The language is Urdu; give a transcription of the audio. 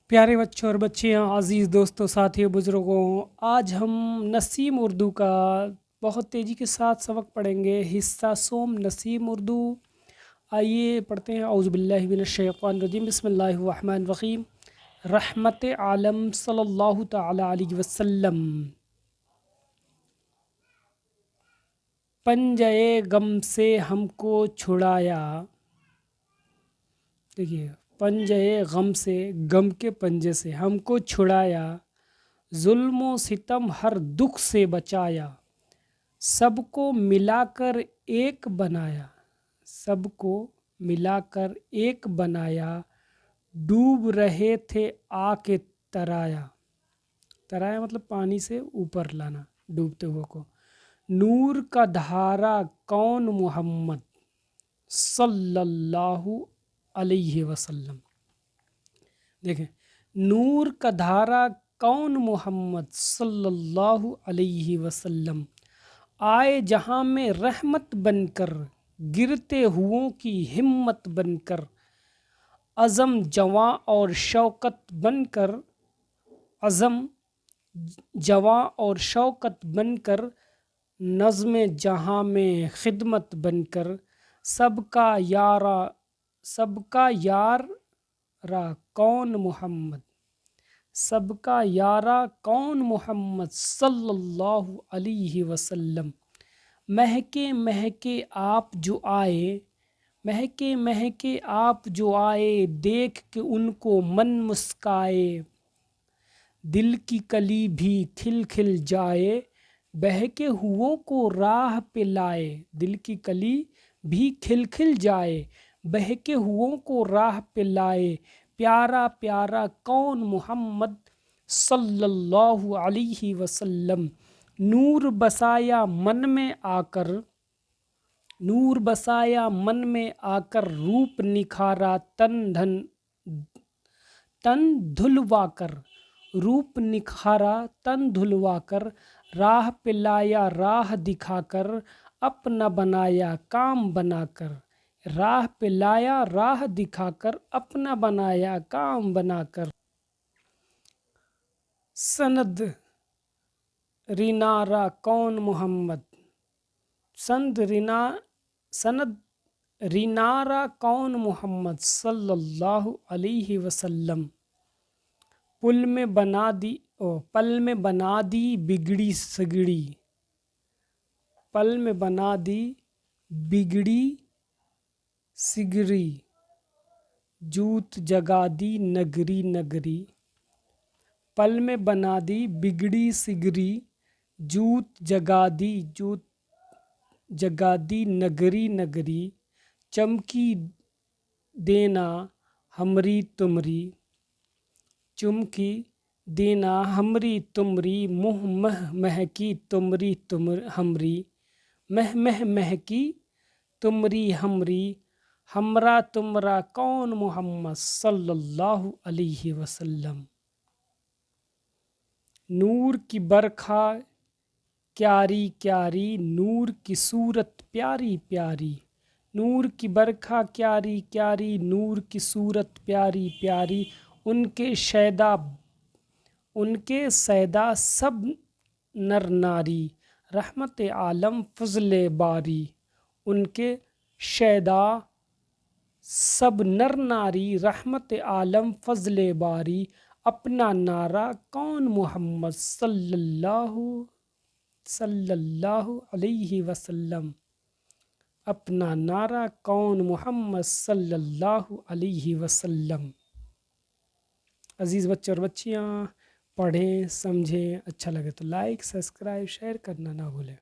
پیارے بچوں اور بچیاں، عزیز دوستوں، ساتھیوں، بزرگوں، آج ہم نسیم اردو کا بہت تیزی کے ساتھ سبق پڑھیں گے۔ حصہ سوم نسیم اردو۔ آئیے پڑھتے ہیں۔ اعوذ باللہ من الشیطان الرجیم، بسم اللہ الرحمن الرحیم۔ رحمت عالم صلی اللہ تعالی علیہ وسلم۔ پنجے غم سے ہم کو چھڑایا۔ دیکھیے، پنجے غم سے، غم کے پنجے سے ہم کو چھڑایا، ظلم و ستم ہر دکھ سے بچایا، سب کو ملا کر ایک بنایا، سب کو ملا کر ایک بنایا، ڈوب رہے تھے آ کے ترایا، ترایا مطلب پانی سے اوپر لانا ڈوبتے ہوئے کو، نور کا دھارا کون محمد صلی اللہ علیہ وسلم۔ دیکھیں، نور کا دھارا کون محمد صلی اللہ علیہ وسلم، آئے جہاں میں رحمت بن کر، گرتے ہوئوں کی ہمت بن کر، عزم جواں اور شوکت بن کر، عزم جواں اور شوکت بن کر، نظم جہاں میں خدمت بن کر، سب کا یارا کون محمد، سب کا یارا کون محمد صلی اللہ علیہ وسلم، مہکے مہکے آپ جو آئے، مہکے مہکے آپ جو آئے، دیکھ کے ان کو من مسکائے، دل کی کلی بھی کھل کھل جائے، بہکے ہوئوں کو راہ پہ لائے، دل کی کلی بھی کھل کھل جائے، بہکے ہوئوں کو راہ پہ لائے، پیارا پیارا کون محمد صلی اللہ علیہ وسلم، نور بسایا من میں آ کر، نور بسایا من میں آ کر، روپ نکھارا تن دھلوا کر، روپ نکھارا تن دھلوا کر، راہ پہ لایا راہ دکھا کر، اپنا بنایا کام بنا کر، راہ پہ لایا راہ دکھا کر، اپنا بنایا کام بنا کر، سند رینارا کون محمد، سند رینارا کون محمد صلی اللہ علیہ وسلم، پل میں بنا دی بگڑی سگڑی، پل میں بنا دی بگڑی سگری، جوت جگا دی نگری نگری، پل میں بنا دی بگڑی سگری، جوت جگا دی نگری نگری، چمکی دینا ہمری تمری، چمکی دینا ہمری تمری، مہ مہکی تمری ہمری، مہ مہکی تمری ہمری، ہمرا تمرا کون محمد صلی اللہ علیہ وسلم، نور کی برکھا کیاری کیاری، نور کی صورت پیاری پیاری، نور کی برکھا کیاری کیاری، نور کی صورت پیاری پیاری، ان کے سیدا سب نر ناری، رحمت عالم فضل باری، ان کے شیدا سب نر ناری، رحمت عالم فضل باری، اپنا نعرہ کون محمد صلی اللہ علیہ وسلم، اپنا نعرہ کون محمد صلی اللہ علیہ وسلم۔ عزیز بچے اور بچیاں، پڑھیں، سمجھیں، اچھا لگے تو لائک، سبسکرائب، شیئر کرنا نہ بھولیں۔